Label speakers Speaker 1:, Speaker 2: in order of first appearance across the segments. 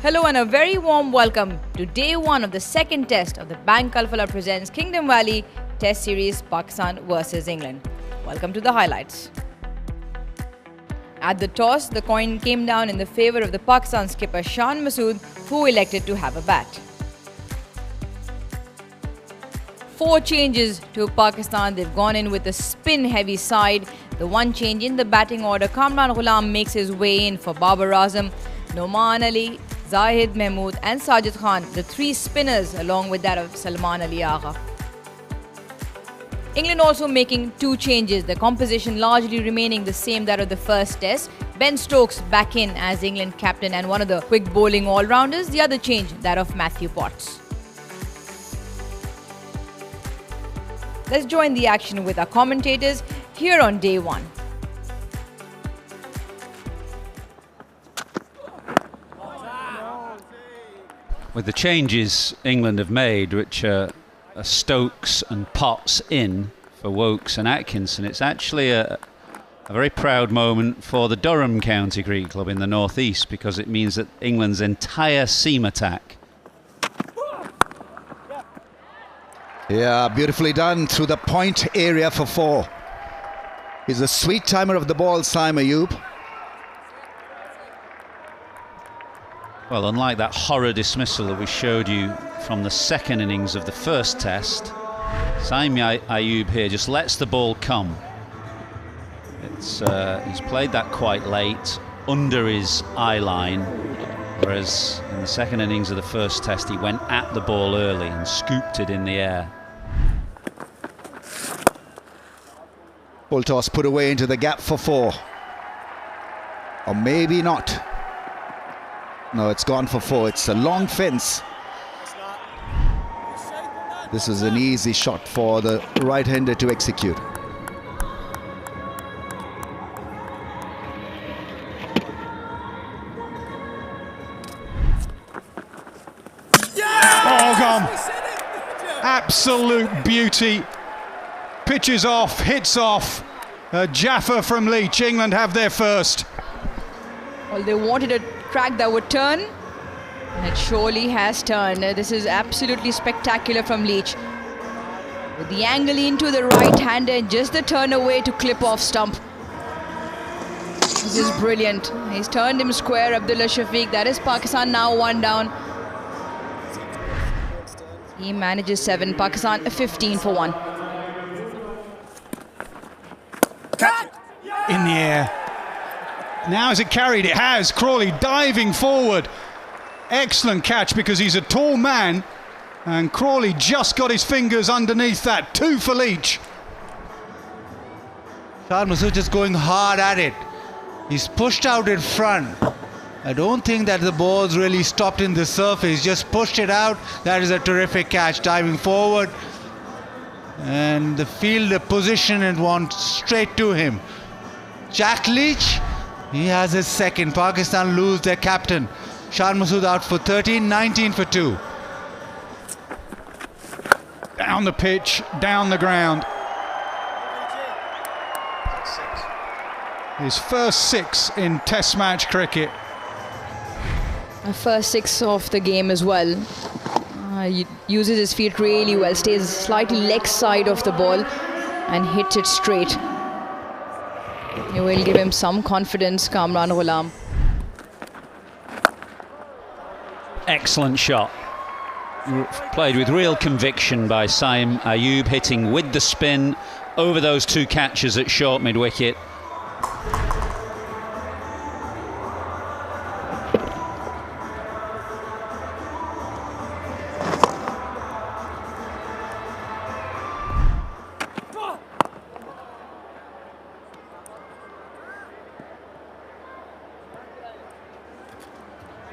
Speaker 1: Hello and a very warm welcome to day one of the second test of the Bank Alfallah presents Kingdom Valley Test Series Pakistan vs England. Welcome to the highlights. At the toss, the coin came down in the favour of the Pakistan skipper Shan Masood, who elected to have a bat. 4 changes to Pakistan. They've gone in with a spin-heavy side. The one change in the batting order, Kamran Ghulam makes his way in for Babar Azam, Noman Ali, Zahid Mahmood and Sajid Khan, the 3 spinners along with that of Salman Ali Agha. England also making 2 changes, the composition largely remaining the same that of the first test. Ben Stokes back in as England captain and one of the quick bowling all-rounders, the other change that of Matthew Potts. Let's join the action with our commentators here on day one.
Speaker 2: With the changes England have made, which are Stokes and Potts in for Woakes and Atkinson, it's actually a very proud moment for the Durham County Cricket Club in the North East, because it means that England's entire seam attack.
Speaker 3: Yeah, beautifully done through the point area for 4. He's a sweet timer of the ball, Saim Ayub.
Speaker 2: Well, unlike that horror dismissal that we showed you from the second innings of the first test, Saim Ayub here just lets the ball come. He's played that quite late, under his eye line, whereas in the second innings of the first test he went at the ball early and scooped it in the air.
Speaker 3: Full toss put away into the gap for 4. Or maybe not. No, it's gone for 4. It's a long fence. This is an easy shot for the right-hander to execute.
Speaker 4: Oh, gone. Absolute beauty. Pitches off, hits off. Jaffer from Leach. England have their first.
Speaker 1: Well, they wanted a track that would turn, and it surely has turned. This is absolutely spectacular from Leach. With the angle into the right-hander and just the turn away to clip off stump. This is brilliant. He's turned him square, Abdullah Shafiq. That is Pakistan now 1 down. He manages 7. Pakistan 15 for 1.
Speaker 4: In the air. Now has it carried? It has. Crawley diving forward. Excellent catch because he's a tall man, and Crawley just got his fingers underneath that. 2 for Leach.
Speaker 5: Shan Masood is going hard at it. He's pushed out in front. I don't think that the ball's really stopped in the surface, just pushed it out. That is a terrific catch, diving forward. And the fielder position and one straight to him. Jack Leach, he has his second. Pakistan lose their captain. Shan Masood out for 13, 19 for 2.
Speaker 4: Down the pitch, down the ground. His first 6 in Test match cricket.
Speaker 1: A first 6 of the game as well. He uses his feet really well, stays slightly leg side of the ball and hits it straight. It will give him some confidence, Kamran Ghulam.
Speaker 2: Excellent shot. Played with real conviction by Saim Ayub, hitting with the spin over those 2 catches at short mid-wicket.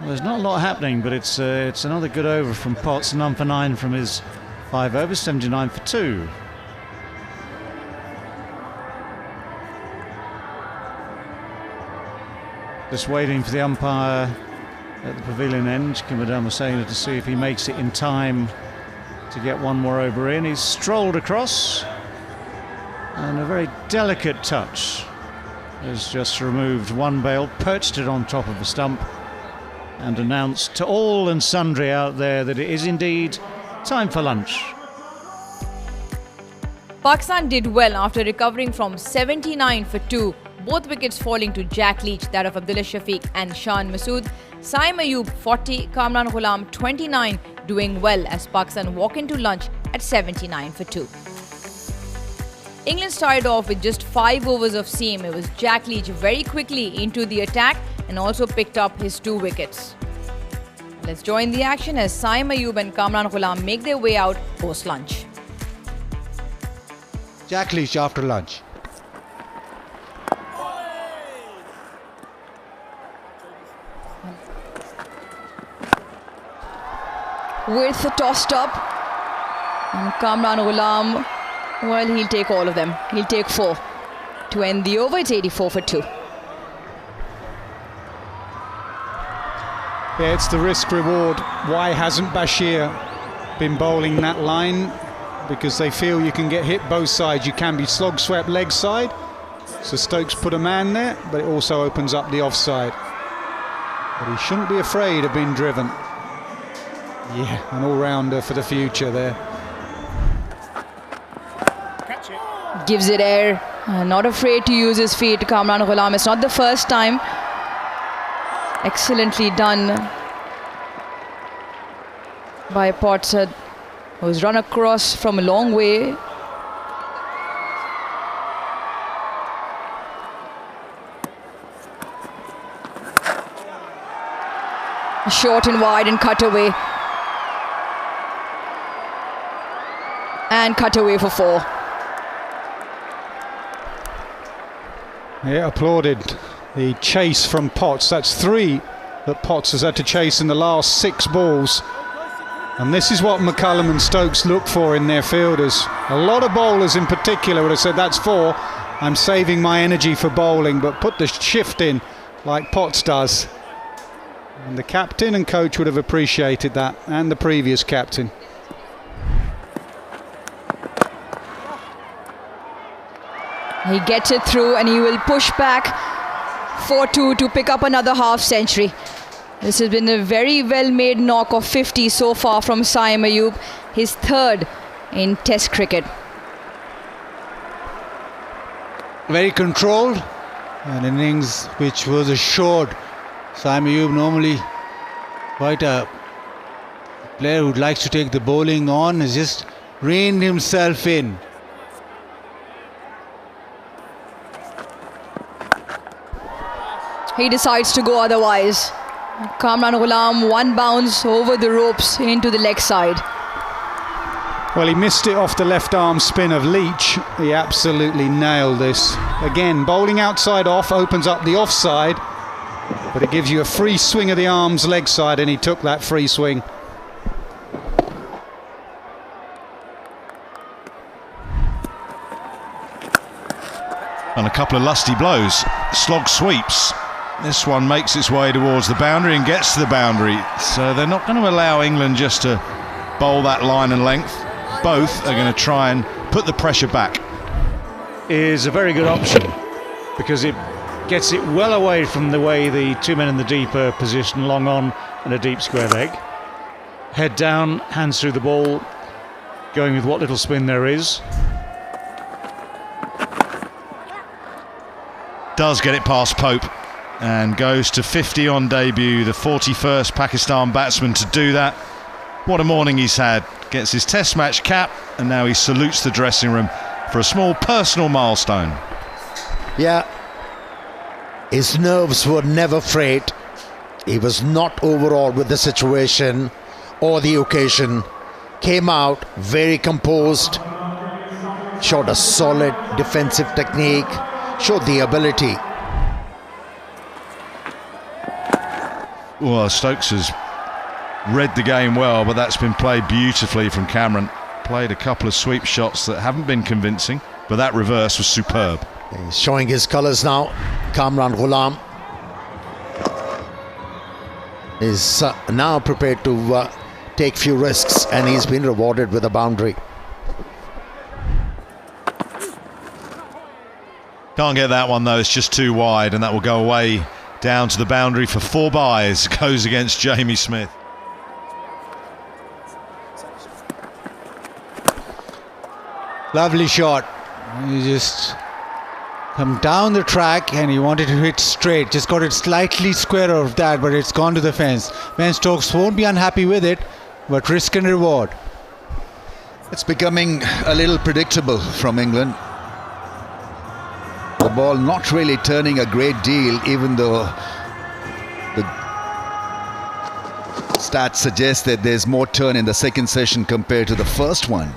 Speaker 6: Well, there's not a lot happening, but it's another good over from Potts, none for 9 from his 5 overs, 79 for 2. Just waiting for the umpire at the pavilion end, Kimadam Hussain, to see if he makes it in time to get one more over in. He's strolled across, and a very delicate touch has just removed one bail, perched it on top of the stump, and announce to all and sundry out there that it is indeed time for lunch.
Speaker 1: Pakistan did well after recovering from 79 for 2, both wickets falling to Jack Leach, that of Abdullah Shafiq and Shan Masood. Saim Ayub 40, Kamran Ghulam 29, doing well as Pakistan walk into lunch at 79 for 2. England started off with just 5 overs of seam. It was Jack Leach very quickly into the attack and also picked up his 2 wickets. Let's join the action as Saim Ayub and Kamran Ghulam make their way out post-lunch.
Speaker 5: Jack Leach after lunch.
Speaker 1: With the tossed up, and Kamran Ghulam, well, he'll take all of them. He'll take 4 to end the over. It's 84 for 2.
Speaker 4: Yeah, it's the risk reward. Why hasn't Bashir been bowling that line? Because they feel you can get hit both sides. You can be slog swept leg side. So Stokes put a man there, but it also opens up the offside. But he shouldn't be afraid of being driven. Yeah, an all-rounder for the future there.
Speaker 1: Gives it air. Not afraid to use his feet. Kamran Ghulam. It's not the first time. Excellently done by Potts, who's run across from a long way. Short and wide and cut away. And cut away for 4.
Speaker 4: Yeah, applauded the chase from Potts. That's 3 that Potts has had to chase in the last 6 balls. And this is what McCullum and Stokes look for in their fielders. A lot of bowlers in particular would have said, that's 4, I'm saving my energy for bowling, but put the shift in like Potts does. And the captain and coach would have appreciated that, and the previous captain.
Speaker 1: He gets it through and he will push back 4-2 to pick up another half century. This has been a very well-made knock of 50 so far from Saim Ayub, his 3rd in Test cricket.
Speaker 5: Very controlled, an innings which was assured. Saim Ayub, normally quite a player who likes to take the bowling on, has just reined himself in.
Speaker 1: He decides to go otherwise. Kamran Ghulam, 1 bounce over the ropes into the leg side.
Speaker 4: Well, he missed it off the left arm spin of Leach. He absolutely nailed this. Again, bowling outside off opens up the offside, but it gives you a free swing of the arms leg side, and he took that free swing.
Speaker 7: And a couple of lusty blows, slog sweeps. This one makes its way towards the boundary and gets to the boundary. So they're not going to allow England just to bowl that line and length. Both are going to try and put the pressure back.
Speaker 6: Is a very good option because it gets it well away from the way the 2 men in the deeper position, long on and a deep square leg. Head down, hands through the ball, going with what little spin there is.
Speaker 7: Does get it past Pope and goes to 50 on debut, the 41st Pakistan batsman to do that. What a morning he's had. Gets his test match cap and now he salutes the dressing room for a small personal milestone.
Speaker 8: Yeah, his nerves were never frayed. He was not overawed with the situation or the occasion. Came out very composed, showed a solid defensive technique, showed the ability.
Speaker 7: Well, Stokes has read the game well, but that's been played beautifully from Cameron. Played a couple of sweep shots that haven't been convincing, but that reverse was superb.
Speaker 8: He's showing his colours now. Kamran Ghulam is now prepared to take few risks, and he's been rewarded with a boundary.
Speaker 7: Can't get that one though, it's just too wide, and that will go away down to the boundary for 4 byes, goes against Jamie Smith.
Speaker 5: Lovely shot. You just come down the track and he wanted to hit straight. Just got it slightly square of that, but it's gone to the fence. Ben Stokes won't be unhappy with it, but risk and reward.
Speaker 3: It's becoming a little predictable from England. The ball not really turning a great deal, even though the stats suggest that there's more turn in the second session compared to the first one.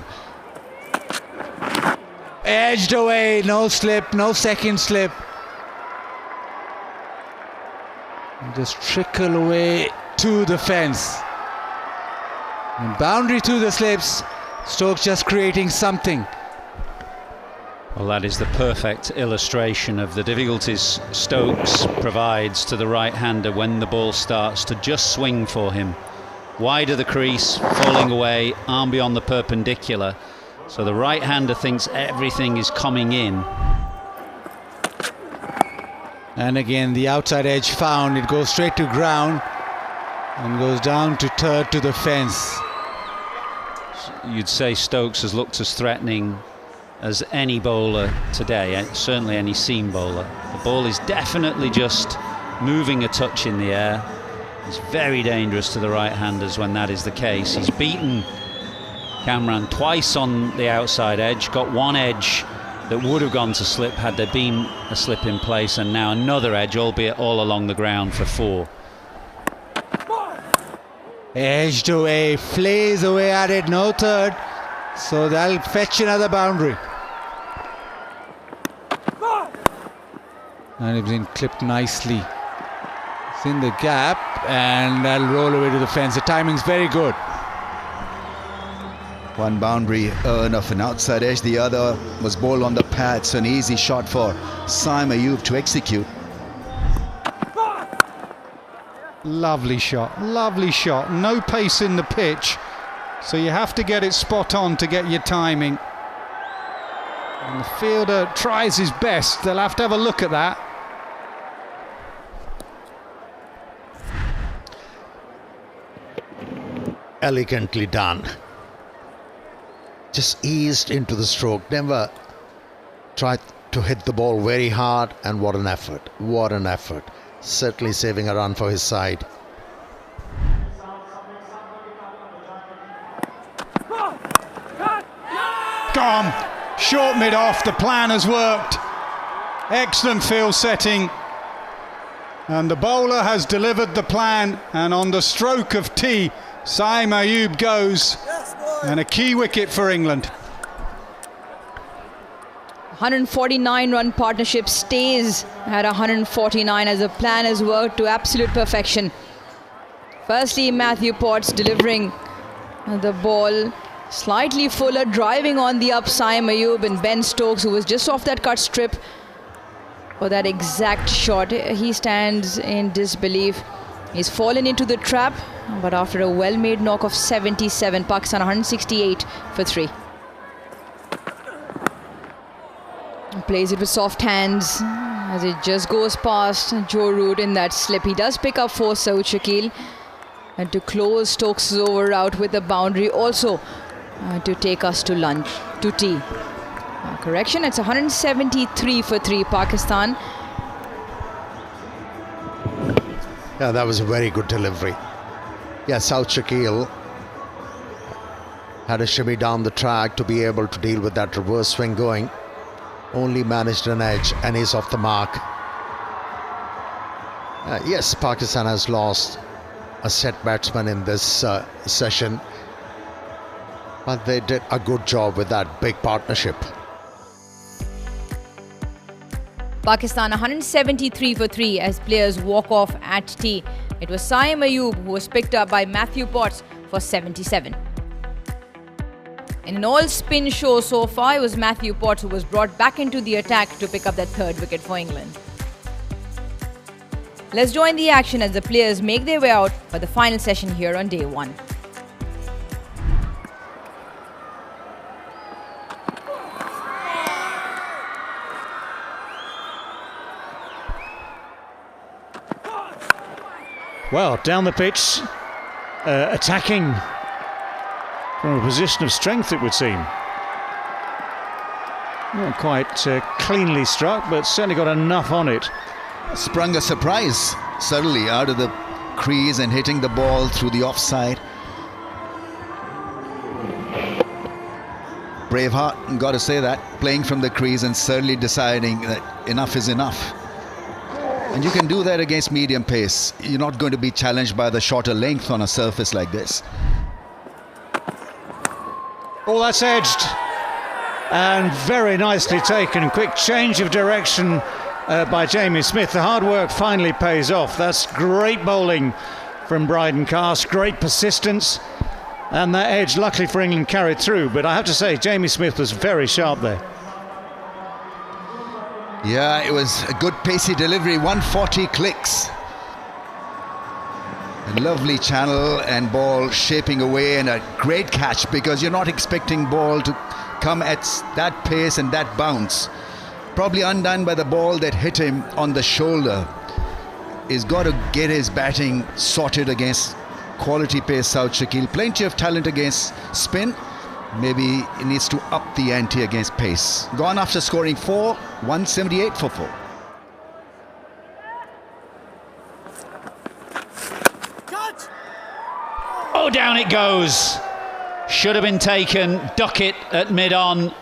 Speaker 5: Edged away, no slip, no second slip. Just trickle away to the fence. And boundary to the slips. Stokes just creating something.
Speaker 2: Well, that is the perfect illustration of the difficulties Stokes provides to the right-hander when the ball starts to just swing for him. Wide of the crease, falling away, arm beyond the perpendicular. So the right-hander thinks everything is coming in.
Speaker 5: And again, the outside edge found. It goes straight to ground and goes down to third to the fence.
Speaker 2: You'd say Stokes has looked as threatening as any bowler today, certainly any seam bowler. The ball is definitely just moving a touch in the air. It's very dangerous to the right-handers when that is the case. He's beaten Kamran twice on the outside edge, got one edge that would have gone to slip had there been a slip in place, and now another edge, albeit all along the ground, for 4.
Speaker 5: Edged away, flays away at it, no third. So that'll fetch another boundary. And it's been clipped nicely. It's in the gap and that'll roll away to the fence. The timing's very good.
Speaker 3: One boundary earn of an outside edge, the other was bowled on the pad, so an easy shot for Saim Ayub to execute.
Speaker 4: Lovely shot, lovely shot. No pace in the pitch, so you have to get it spot on to get your timing. And the fielder tries his best. They'll have to have a look at that.
Speaker 8: Elegantly done. Just eased into the stroke, never tried to hit the ball very hard, and what an effort, what an effort. Certainly saving a run for his side.
Speaker 4: Gone, short mid off, the plan has worked. Excellent field setting. And the bowler has delivered the plan, and on the stroke of tea, Saim Ayub goes, and a key wicket for England.
Speaker 1: 149-run partnership stays at 149 as the plan has worked to absolute perfection. Firstly, Matthew Potts delivering the ball slightly fuller, driving on the up Saim Ayub, and Ben Stokes, who was just off that cut strip for that exact shot. He stands in disbelief. He's fallen into the trap, but after a well-made knock of 77, Pakistan 168 for 3. Plays it with soft hands as it just goes past Joe Root in that slip. He does pick up 4, Saud Shakil, and to close Stokes' over out with the boundary, also to take us to lunch, to tea. Correction, it's 173 for 3, Pakistan.
Speaker 8: Yeah, that was a very good delivery. Yeah, Saud Shakil had a shimmy down the track to be able to deal with that reverse swing going. Only managed an edge and is off the mark. Yes, Pakistan has lost a set batsman in this session, but they did a good job with that big partnership.
Speaker 1: Pakistan 173 for 3 as players walk off at tea. It was Saim Ayub who was picked up by Matthew Potts for 77. In an all-spin show so far, it was Matthew Potts who was brought back into the attack to pick up that 3rd wicket for England. Let's join the action as the players make their way out for the final session here on day 1.
Speaker 6: Well, down the pitch, attacking from a position of strength, it would seem. Not quite cleanly struck, but certainly got enough on it.
Speaker 3: Sprung a surprise suddenly out of the crease and hitting the ball through the offside. Braveheart, got to say that, playing from the crease and certainly deciding that enough is enough. And you can do that against medium pace. You're not going to be challenged by the shorter length on a surface like this.
Speaker 6: Oh, that's edged. And very nicely taken. Quick change of direction by Jamie Smith. The hard work finally pays off. That's great bowling from Brydon Cast. Great persistence. And that edge, luckily for England, carried through. But I have to say, Jamie Smith was very sharp there.
Speaker 3: Yeah, it was a good pacey delivery, 140 clicks. A lovely channel and ball shaping away, and a great catch, because you're not expecting ball to come at that pace and that bounce. Probably undone by the ball that hit him on the shoulder. He's got to get his batting sorted against quality pace South Shakil. Plenty of talent against spin. Maybe he needs to up the ante against pace. Gone after scoring 4, 178 for 4.
Speaker 2: Oh, down it goes. Should have been taken. Duckett at mid-on.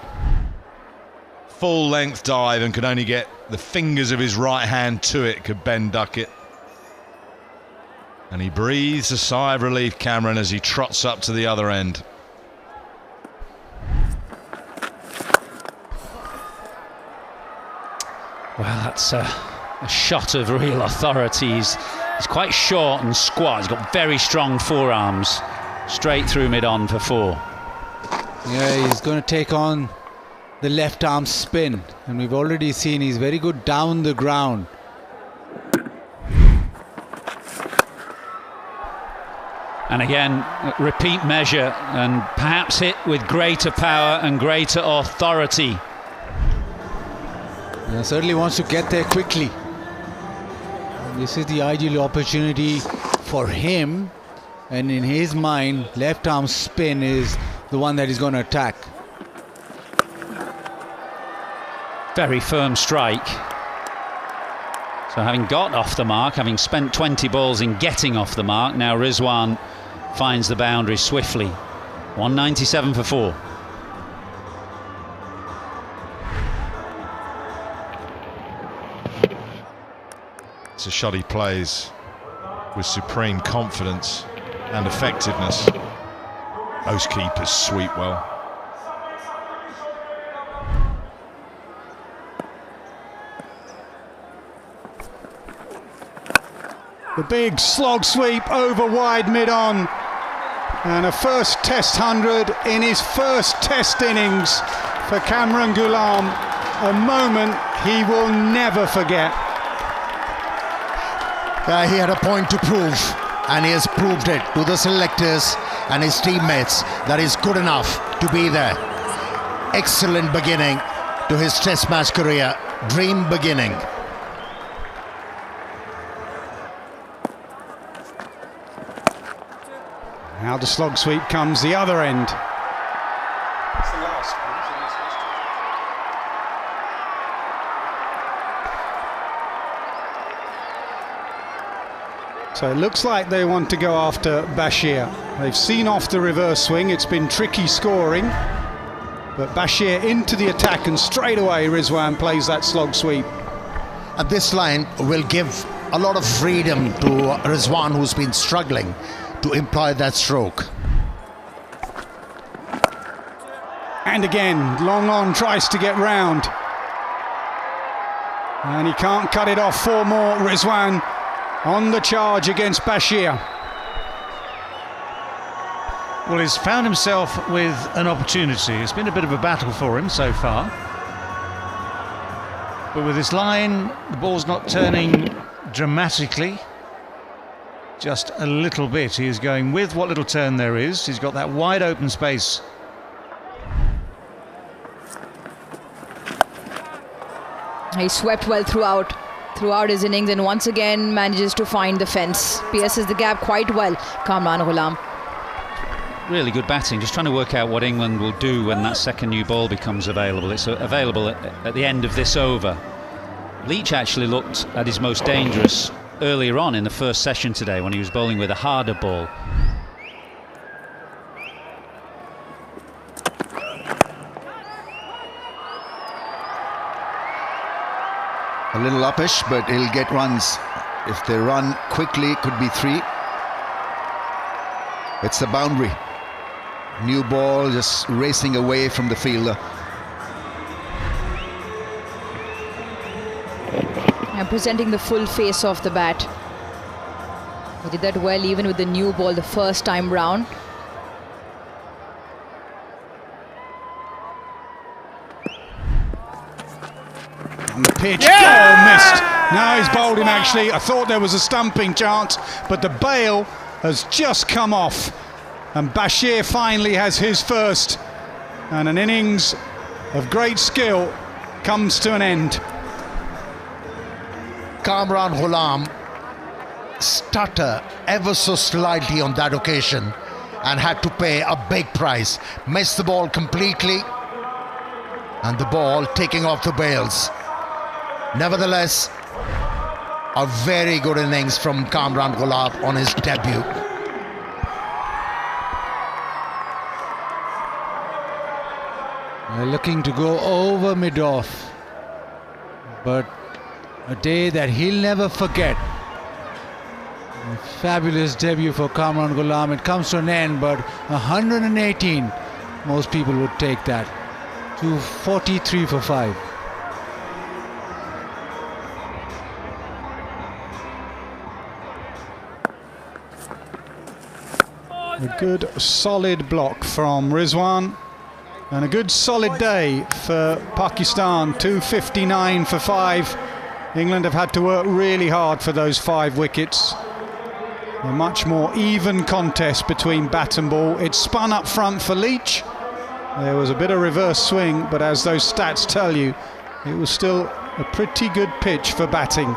Speaker 7: Full length dive and could only get the fingers of his right hand to it, could Ben Duckett. And he breathes a sigh of relief, Cameron, as he trots up to the other end.
Speaker 2: Well, that's a shot of real authority. He's quite short and squat. He's got very strong forearms. Straight through mid-on for 4.
Speaker 5: Yeah, he's going to take on the left arm spin. And we've already seen he's very good down the ground.
Speaker 2: And again, repeat measure, and perhaps hit with greater power and greater authority.
Speaker 5: Yeah, certainly wants to get there quickly. This is the ideal opportunity for him, and in his mind, left arm spin is the one that he's going to attack.
Speaker 2: Very firm strike. So having got off the mark, having spent 20 balls in getting off the mark, now Rizwan finds the boundary swiftly. 197 for 4.
Speaker 7: It's a shot he plays with supreme confidence and effectiveness. Those keepers sweep well.
Speaker 4: The big slog sweep over wide mid-on, and a first Test 100 in his first Test innings for Kamran Ghulam. A moment he will never forget.
Speaker 8: He had a point to prove, and he has proved it to the selectors and his teammates that he's good enough to be there. Excellent beginning to his Test match career, dream beginning.
Speaker 4: Now the slog sweep comes the other end. So it looks like they want to go after Bashir. They've seen off the reverse swing. It's been tricky scoring. But Bashir into the attack, and straight away Rizwan plays that slog sweep.
Speaker 8: And this line will give a lot of freedom to Rizwan, who's been struggling to employ that stroke.
Speaker 4: And again, long on tries to get round. And he can't cut it off. 4 more. Rizwan on the charge against Bashir.
Speaker 6: Well, he's found himself with an opportunity. It's been a bit of a battle for him so far. But with this line, the ball's not turning dramatically. Just a little bit. He is going with what little turn there is. He's got that wide open space.
Speaker 1: He swept well throughout throughout his innings and once again manages to find the fence. Pierces the gap quite well, Kamran Ghulam.
Speaker 2: Really good batting, just trying to work out what England will do when that second new ball becomes available. It's available at the end of this over. Leach actually looked at his most dangerous earlier on in the first session today when he was bowling with a harder ball.
Speaker 3: A little uppish, but he'll get runs. If they run quickly, it could be 3. It's the boundary. New ball just racing away from the fielder.
Speaker 1: And presenting the full face of the bat. He did that well even with the new ball the first time round.
Speaker 4: On the pitch, oh, missed. Now he's bowled him actually. I thought there was a stumping chance, but the bail has just come off. And Bashir finally has his first. And an innings of great skill comes to an end.
Speaker 8: Kamran Ghulam stuttered ever so slightly on that occasion and had to pay a big price. Missed the ball completely and the ball taking off the bails. Nevertheless, a very good innings from Kamran Ghulam on his debut.
Speaker 5: They're looking to go over mid-off, but a day that he'll never forget. A fabulous debut for Kamran Ghulam. It comes to an end, but 118, most people would take that. 243 for 5.
Speaker 4: A good solid block from Rizwan. And a good solid day for Pakistan. 259 for 5. England have had to work really hard for those 5 wickets. A much more even contest between bat and ball. It spun up front for Leach. There was a bit of reverse swing, but as those stats tell you, it was still a pretty good pitch for batting.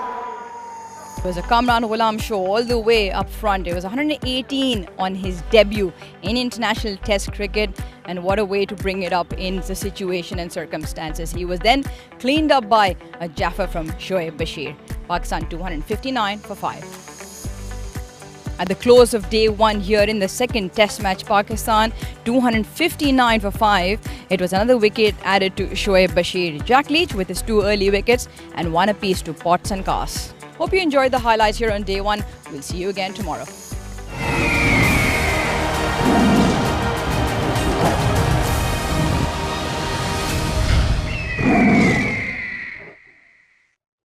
Speaker 1: It was a Kamran Ghulam show all the way up front. It was 118 on his debut in international test cricket, and what a way to bring it up in the situation and circumstances. He was then cleaned up by a Jaffer from Shoaib Bashir. Pakistan 259 for 5. At the close of day 1 here in the second test match, Pakistan 259 for 5. It was another wicket added to Shoaib Bashir. Jack Leach with his 2 early wickets and 1 apiece to Potts and Kaas. Hope you enjoyed the highlights here on day 1. We'll see you again tomorrow.